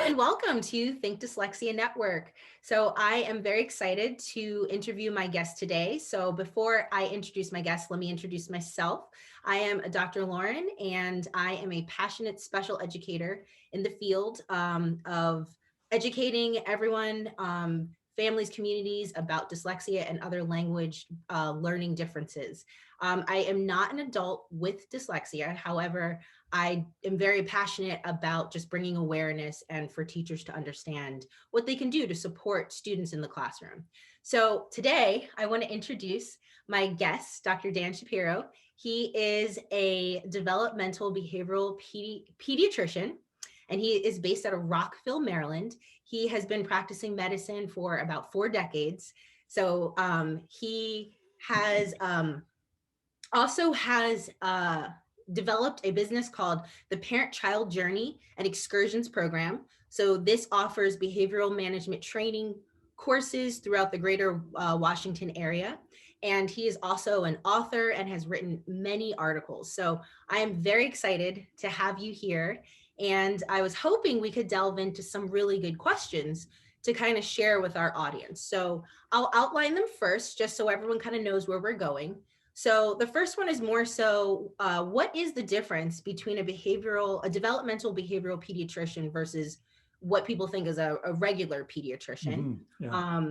and welcome to Think Dyslexia Network. So I am very excited to interview my guest today. So before I introduce my guest, let me introduce myself. I am Dr. Lauren, and I am a passionate special educator in the field of educating everyone, families, communities about dyslexia and other language learning differences. I am not an adult with dyslexia. However, I am very passionate about just bringing awareness and for teachers to understand what they can do to support students in the classroom. So today I want to introduce my guest, Dr. Dan Shapiro. He is a developmental behavioral pediatrician, and he is based out of Rockville, Maryland. He has been practicing medicine for about 4 decades. So he has also has developed a business called the Parent-Child Journey and Excursions Program. So this offers behavioral management training courses throughout the greater Washington area. And he is also an author and has written many articles. So I am very excited to have you here. And I was hoping we could delve into some really good questions to kind of share with our audience. So I'll outline them first, just so everyone kind of knows where we're going. So the first one is more so, what is the difference between a developmental behavioral pediatrician versus what people think is a regular pediatrician? Yeah.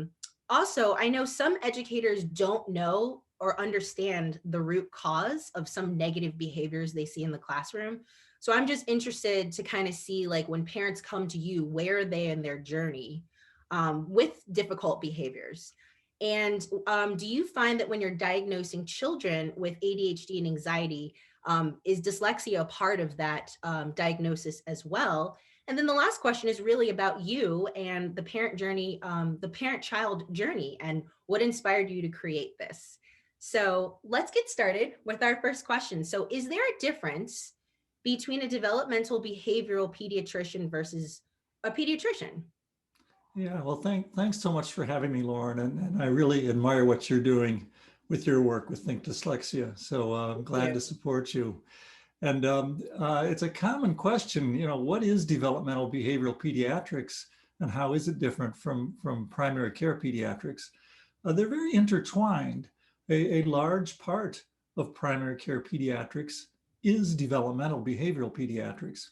Also, I know some educators don't know or understand the root cause of some negative behaviors they see in the classroom. So I'm just interested to kind of see, like, when parents come to you, where are they in their journey with difficult behaviors? And do you find that when you're diagnosing children with ADHD and anxiety, is dyslexia a part of that diagnosis as well? And then the last question is really about you and the parent journey, the parent-child journey, and what inspired you to create this. So let's get started with our first question. So is there a difference between a developmental behavioral pediatrician versus a pediatrician? Yeah, well, thanks so much for having me, Lauren. And I really admire what you're doing with your work with Think Dyslexia. So I'm Thank glad you. to support you. And it's a common question, what is developmental behavioral pediatrics and how is it different from primary care pediatrics? They're very intertwined. A large part of primary care pediatrics is developmental behavioral pediatrics.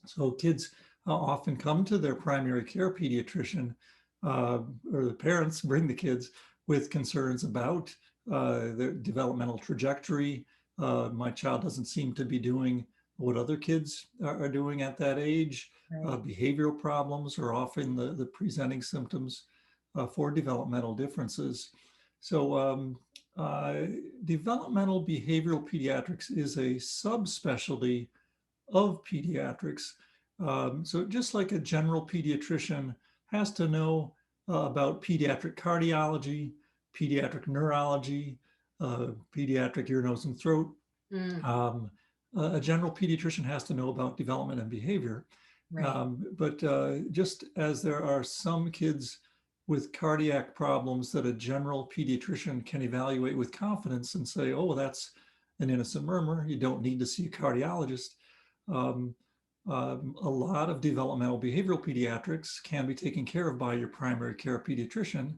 So kids often come to their primary care pediatrician, or the parents bring the kids with concerns about their developmental trajectory. My child doesn't seem to be doing what other kids are doing at that age. Right. Behavioral problems are often the presenting symptoms for developmental differences. So developmental behavioral pediatrics is a subspecialty of pediatrics. So just like a general pediatrician has to know about pediatric cardiology, pediatric neurology, pediatric ear, nose, and throat, Mm, um, a general pediatrician has to know about development and behavior. right. But just as there are some kids with cardiac problems that a general pediatrician can evaluate with confidence and say, oh, that's an innocent murmur, you don't need to see a cardiologist. Um, a lot of developmental behavioral pediatrics can be taken care of by your primary care pediatrician,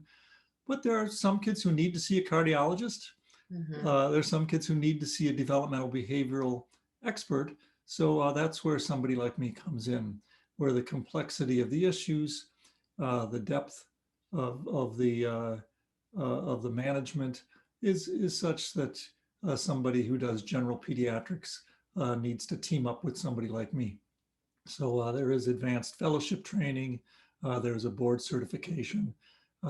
but there are some kids who need to see a cardiologist. Mhm. There's some kids who need to see a developmental behavioral expert. So that's where somebody like me comes in, where the complexity of the issues, the depth of the management is such that somebody who does general pediatrics needs to team up with somebody like me. So there is advanced fellowship training. There's a board certification.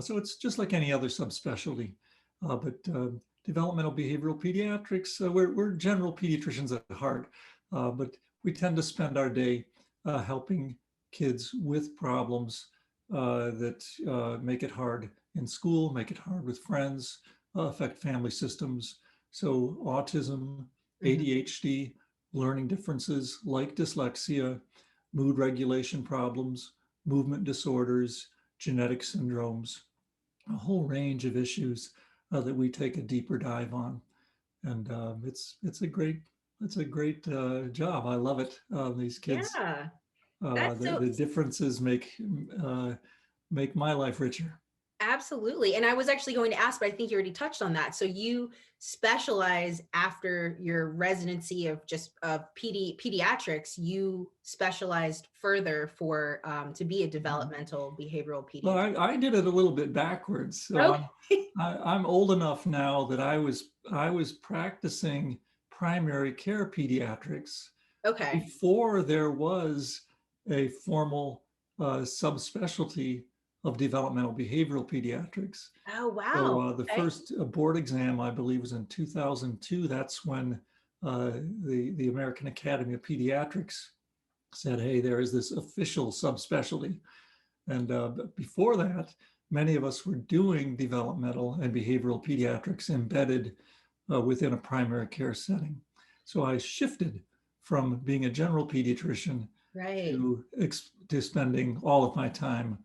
So it's just like any other subspecialty. But developmental behavioral pediatrics, we're general pediatricians at heart, but we tend to spend our day helping kids with problems that make it hard in school, make it hard with friends, affect family systems. So autism, Mhm. ADHD, learning differences like dyslexia, mood regulation problems, movement disorders, genetic syndromes, a whole range of issues that we take a deeper dive on. And it's a great job. I love it. These kids Yeah. That's so The differences make my life richer. absolutely. And I was actually going to ask, but I think you already touched on that. So you specialize after your residency of just pediatrics, you specialized further for to be a Mhm. developmental behavioral Well, pediatrician. I did it a little bit backwards. So Okay. I'm old enough now that I was practicing primary care pediatrics Okay. before there was a formal subspecialty of developmental behavioral pediatrics. Oh, So wow. the Okay. first board exam, I believe, was in 2002. That's when the American Academy of Pediatrics said, "Hey, there is this official subspecialty." And but before that, many of us were doing developmental and behavioral pediatrics embedded within a primary care setting. So I shifted from being a general pediatrician Right. to spending all of my time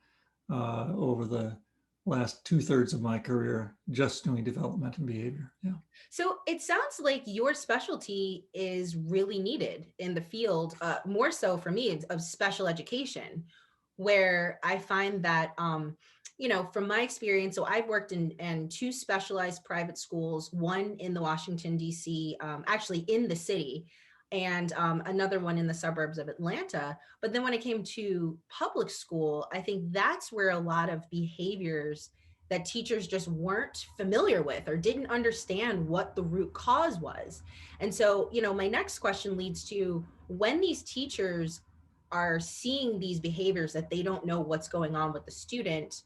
over the last 2/3 of my career just doing development and behavior. Yeah. So it sounds like your specialty is really needed in the field, more so for me, of special education, where I find that, from my experience, so I've worked in two specialized private schools, one in the Washington, D.C., actually in the city, and another one in the suburbs of Atlanta. But then when it came to public school, I think that's where a lot of behaviors that teachers just weren't familiar with or didn't understand what the root cause was. And so, my next question leads to, when these teachers are seeing these behaviors that they don't know what's going on with the student,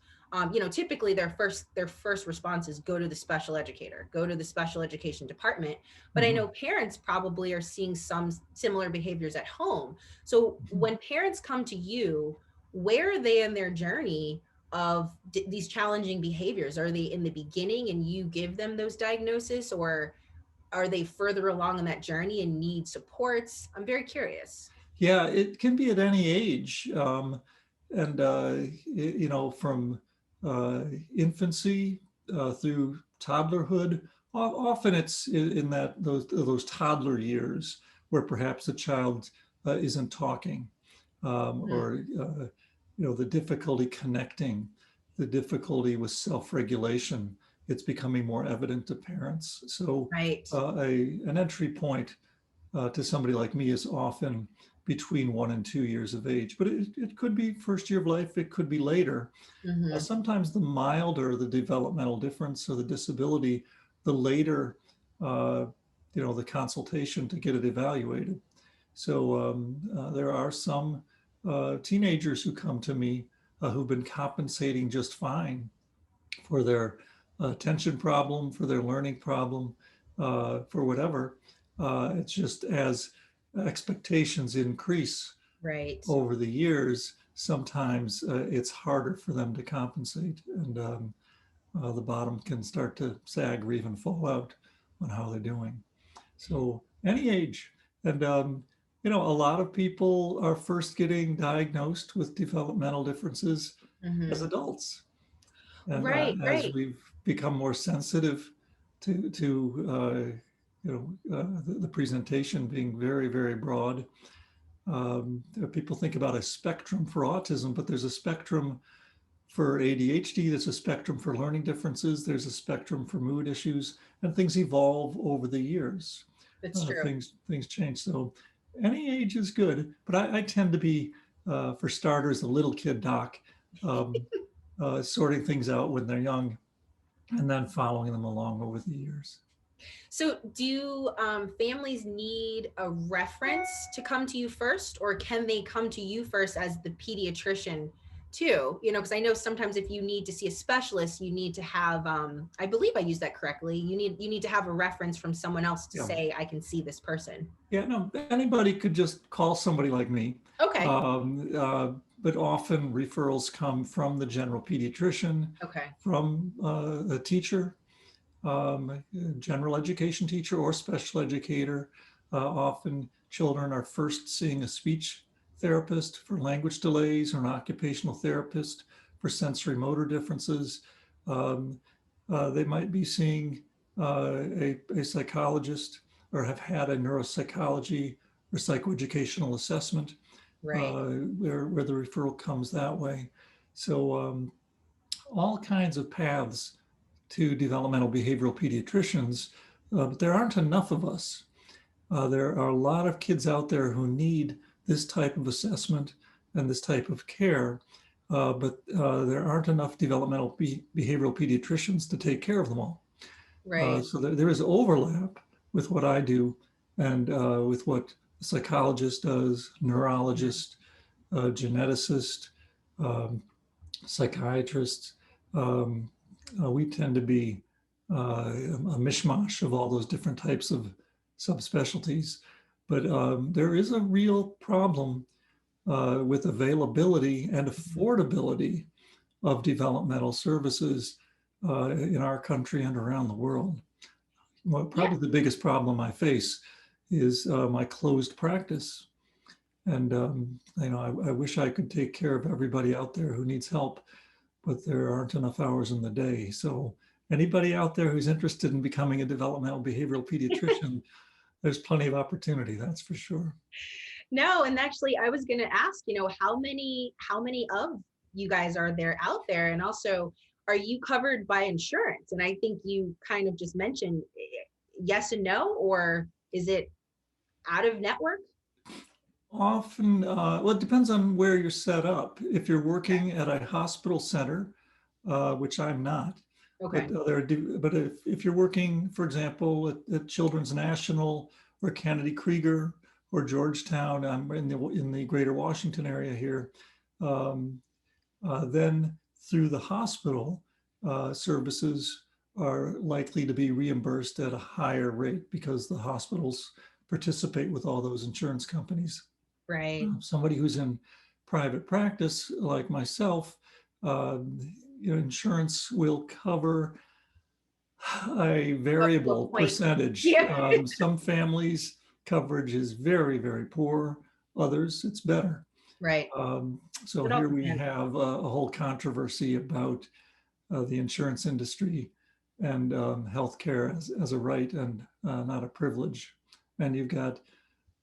typically their first response is go to the special educator, go to the special education department. But I know Mhm. parents probably are seeing some similar behaviors at home. So when parents come to you, where are they in their journey of these challenging behaviors? Are they in the beginning and you give them those diagnoses, or are they further along in that journey and need supports? I'm very curious. Yeah, it can be at any age, and from uh, infancy through toddlerhood. Often it's in that those toddler years where perhaps the child isn't talking, Mhm. or the difficulty connecting, the difficulty with self-regulation. It's becoming more evident to parents. So Right. an entry point to somebody like me is often between 1 and 2 years of age, but it could be first year of life, it could be later. Hmm. Sometimes the milder the developmental difference or the disability, the later, uh, the consultation to get it evaluated. So there are some teenagers who come to me who've been compensating just fine for their attention problem, for their learning problem, for whatever. It's just as expectations increase Right. over the years, sometimes it's harder for them to compensate, and the bottom can start to sag or even fall out on how they're doing. So any age, and a lot of people are first getting diagnosed with developmental differences as Hmm. adults. And Right. as Right. we've become more sensitive to the presentation being very, very broad, people think about a spectrum for autism, but there's a spectrum for ADHD, there's a spectrum for learning differences, there's a spectrum for mood issues, and things evolve over the years. That's true. Things change. So any age is good, but I tend to be, for starters, a little kid doc, um, sorting things out when they're young and then following them along over the years. So, do families need a reference to come to you first, or can they come to you first as the pediatrician too? Because I know sometimes if you need to see a specialist, you need to have, I believe I used that correctly. You need to have a reference from someone else to Yeah. say, I can see this person. Yeah, no, anybody could just call somebody like me. Okay. Um, uh, but often referrals come from the general pediatrician, Okay. from a teacher, a general education teacher or special educator. Often children are first seeing a speech therapist for language delays or an occupational therapist for sensory motor differences. Um, they might be seeing a psychologist or have had a neuropsychology or psychoeducational assessment. Right. where the referral comes that way. So all kinds of paths to developmental behavioral pediatricians, but there aren't enough of us. There are a lot of kids out there who need this type of assessment and this type of care, but there aren't enough developmental behavioral pediatricians to take care of them all. Right. So there is overlap with what I do and with what a psychologist does, neurologist, geneticist, um, psychiatrist. We tend to be a mishmash of all those different types of subspecialties. But there is a real problem with availability and affordability of developmental services in our country and around the world. Well, Yeah. probably the biggest problem I face is my closed practice. And I wish I could take care of everybody out there who needs help, but there aren't enough hours in the day. So anybody out there who's interested in becoming a developmental behavioral pediatrician, there's plenty of opportunity, that's for sure. No, and actually I was going to ask, how many of you guys are there out there? And also, are you covered by insurance? And I think you kind of just mentioned yes and no, or is it out of network? Often, well, it depends on where you're set up. If you're Okay. working at a hospital center, which I'm not, Okay. but but if you're working, for example, at Children's National or Kennedy Krieger or Georgetown, I'm in the greater Washington area here, um, then through the hospital, services are likely to be reimbursed at a higher rate because the hospitals participate with all those insurance companies. Right. Somebody who's in private practice like myself, uh, insurance will cover a Up to a variable point. percentage. Yeah. Some families coverage is very, very poor. Others, it's better. Right. So It all here we depends. have a whole controversy about the insurance industry and healthcare as a right and not a privilege. And you've got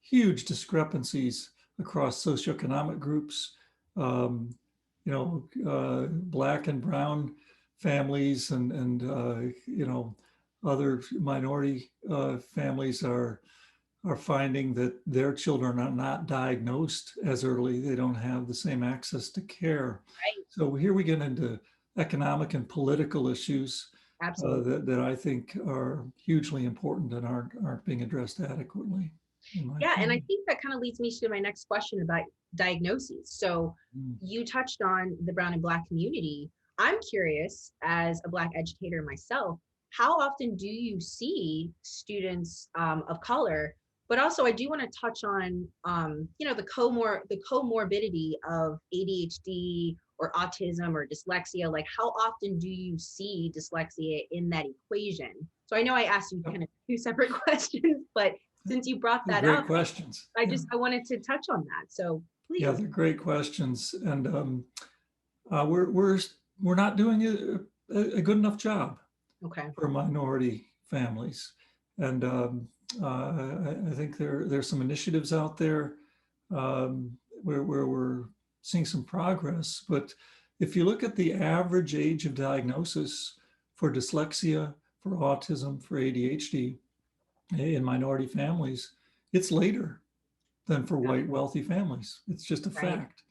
huge discrepancies across socioeconomic groups. Um, Black and brown families and other minority families are finding that their children are not diagnosed as early. They don't have the same access to care. Right. So here we get into economic and political issues Absolutely. that I think are hugely important and aren't being addressed adequately, in my Yeah, and I opinion. think that kind of leads me to my next question about diagnoses. So Mm. you touched on the brown and black community. I'm curious, as a black educator myself, how often do you see students of color? But also, I do want to touch on, the comorbidity of ADHD or autism or dyslexia. Like, how often do you see dyslexia in that equation? So I know I asked you kind of two separate questions, but since you brought They're that great up, questions. I Yeah. just I wanted to touch on that. So Yeah, please. they're great questions, and we're not doing a good enough job Okay. for minority families, and I think there's some initiatives out there where we're seeing some progress. But if you look at the average age of diagnosis for dyslexia, for autism, for ADHD in minority families, it's later than for white wealthy families. It's just a Right. fact.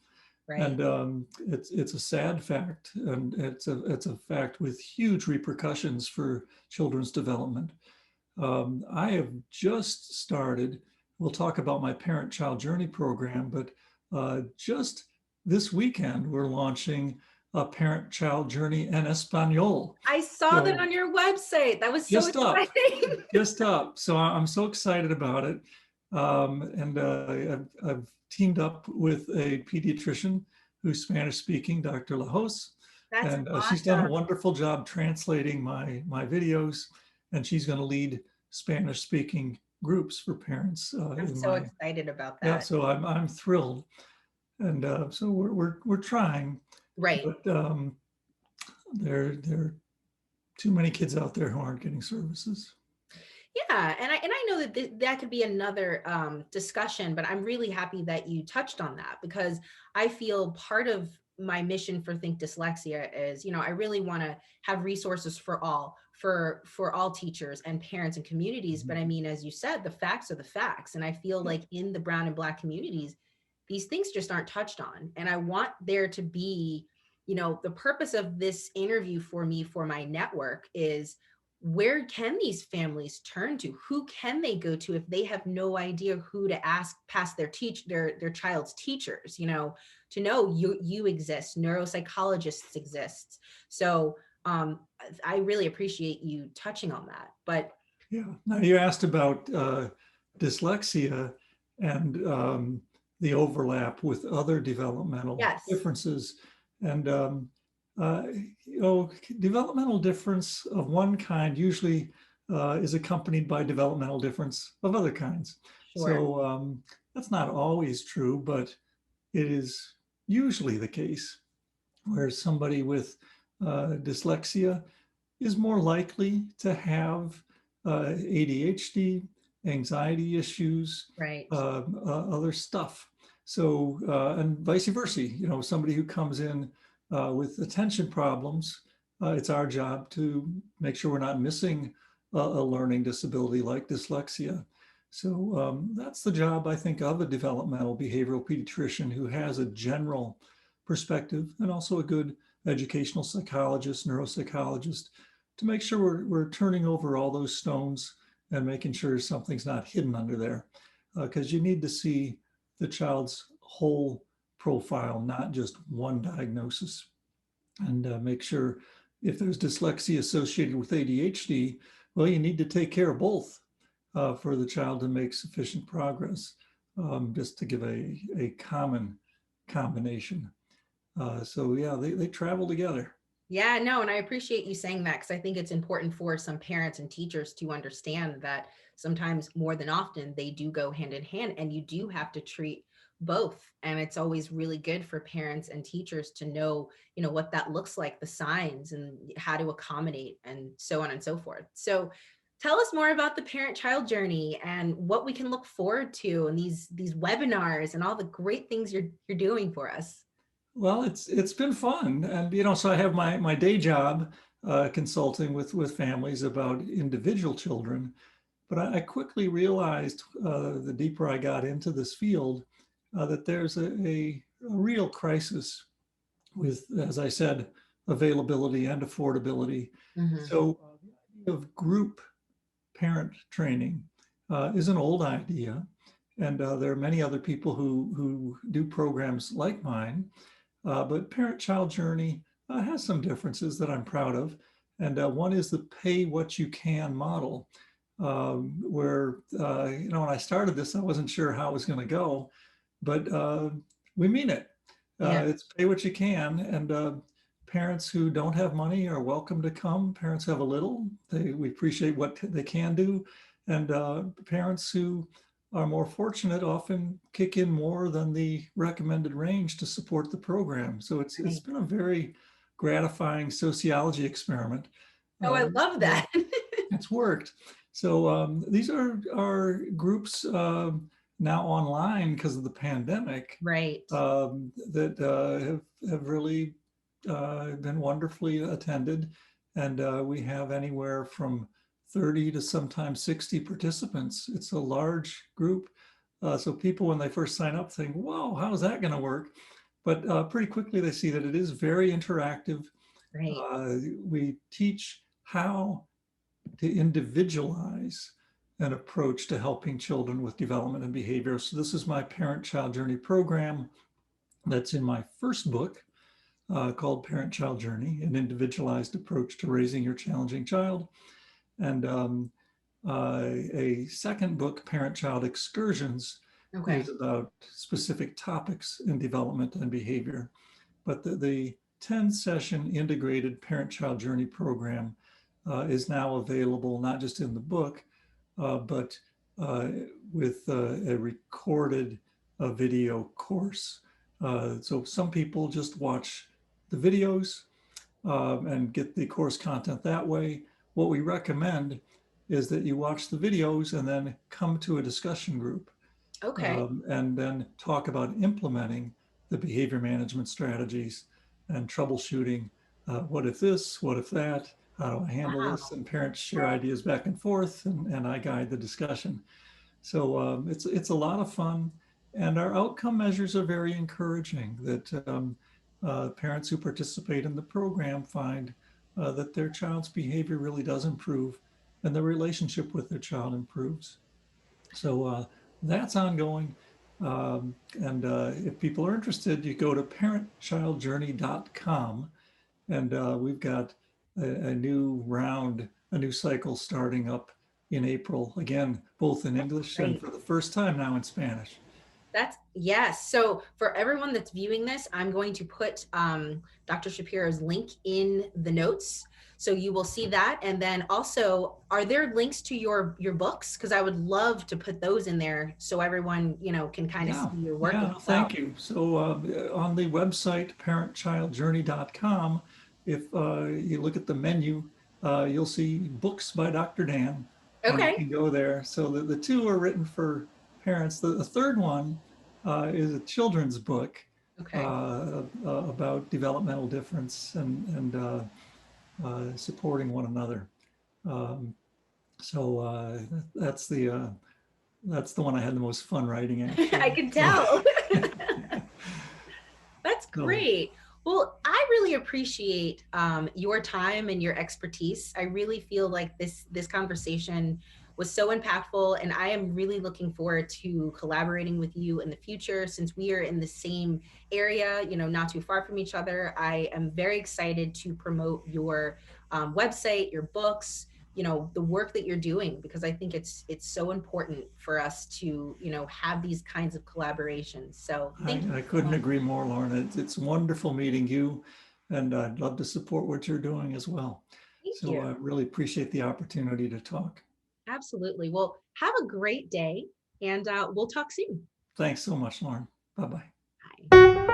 Right. And it's a sad fact, and it's a fact with huge repercussions for children's development. I have just started. We'll talk about my parent-child journey program, but just this weekend we're launching a parent-child journey en español. I saw that So on your website. That was so just up, exciting. just up. So I'm so excited about it. And I've teamed up with a pediatrician who's Spanish speaking, Dr. Lajos. That's And she's done a awesome. wonderful job translating my videos. And she's going to lead Spanish speaking groups for parents I'm in so my, excited about yeah, that. so I'm thrilled. And so we're trying, Right. but there are too many kids out there who aren't getting services. Yeah, and I know that that could be another discussion, but I'm really happy that you touched on that because I feel part of my mission for Think Dyslexia is, I really want to have resources for all teachers and parents and communities. But Mhm. I mean, as you said, the facts are the facts, and I feel Yeah. like in the brown and black communities, these things just aren't touched on, and I want there to be, the purpose of this interview for me for my network is where can these families turn to? Who can they go to if they have no idea who to ask past their child's teachers, to know you exist, neuropsychologists exist. So I really appreciate you touching on that. But Yeah. Now you asked about dyslexia and the overlap with other developmental yes, differences. And, uh, developmental difference of one kind usually is accompanied by developmental difference of other kinds. sure. So that's not always true, but it is usually the case where somebody with dyslexia is more likely to have ADHD, anxiety issues, Right. other stuff. So, and vice versa, somebody who comes in with attention problems, it's our job to make sure we're not missing a learning disability like dyslexia. So that's the job, I think, of a developmental behavioral pediatrician who has a general perspective and also a good educational psychologist, neuropsychologist, to make sure we're turning over all those stones and making sure something's not hidden under there. Because you need to see the child's whole profile, not just one diagnosis, and make sure if there's dyslexia associated with ADHD, well, you need to take care of both for the child to make sufficient progress, just to give a common combination. So yeah, they travel together. Yeah, no, and I appreciate you saying that because I think it's important for some parents and teachers to understand that sometimes more than often they do go hand in hand and you do have to treat both. And it's always really good for parents and teachers to know, what that looks like, the signs and how to accommodate and so on and so forth. So tell us more about the parent-child journey and what we can look forward to and these webinars and all the great things you're doing for us. Well, it's been fun, and so I have my day job consulting with families about individual children, but I quickly realized the deeper I got into this field that there's a real crisis with, as I said, availability and affordability. Mhm. So the idea of group parent training is an old idea, and there are many other people who do programs like mine. But Parent-Child Journey has some differences that I'm proud of. And one is the pay what you can model, where, when I started this, I wasn't sure how it was going to go, but we mean it. Yeah. It's pay what you can. And parents who don't have money are welcome to come. Parents have a little, we appreciate what they can do. And parents who are more fortunate often kick in more than the recommended range to support the program. So it's Right. been a very gratifying sociology experiment. Oh, I love So that. it's worked. So these are groups now online because of the pandemic Right. that have really been wonderfully attended. And we have anywhere from 30 to sometimes 60 participants. It's a large group. So people, when they first sign up, think, whoa, how is that going to work? But pretty quickly they see that it is very interactive. Right. We teach how to individualize an approach to helping children with development and behavior. So this is my parent-child journey program that's in my first book, called Parent-Child Journey, an individualized approach to raising your challenging child. And a second book, Parent-Child Excursions, Okay. is about specific topics in development and behavior. But the 10-session integrated Parent-Child Journey program is now available not just in the book, but uh, with a recorded video course. So some people just watch the videos and get the course content that way. What we recommend is that you watch the videos and then come to a discussion group, Okay. and then talk about implementing the behavior management strategies and troubleshooting. What if this? What if that? How do I handle this? Wow. And parents share ideas back and forth, and I guide the discussion. So it's a lot of fun, and our outcome measures are very encouraging. That parents who participate in the program find that their child's behavior really does improve, and the relationship with their child improves. So that's ongoing. And if people are interested, you go to parentchildjourney.com, and we've got a new round, a new cycle starting up in April, again, both in That's English and great. for the first time now in Spanish. That's yes. So for everyone that's viewing this, I'm going to put Dr. Shapiro's link in the notes. So you will see that. And then also, are there links to your books? Because I would love to put those in there so everyone, can kind of see Yeah, your work and yeah, help out. thank you. So on the website, parentchildjourney.com, if you look at the menu, you'll see books by Dr. Dan, and you Okay. can go there. So the two are written for parents. The third one is a children's book Okay. about developmental difference and supporting one another. Um, so that's the one I had the most fun writing, I actually. can So, tell. That's so great. Well, I really appreciate your time and your expertise. I really feel like this conversation was so impactful, and I am really looking forward to collaborating with you in the future since we are in the same area, not too far from each other. I am very excited to promote your website, your books, the work that you're doing, because I think it's so important for us to have these kinds of collaborations. So thank you I so couldn't much. agree more, Lauren. It's wonderful meeting you, and I'd love to support what you're doing as well. Thank So you. I really appreciate the opportunity to talk. Absolutely. Well, have a great day, and we'll talk soon. Thanks so much, Lauren. Bye-bye. Bye.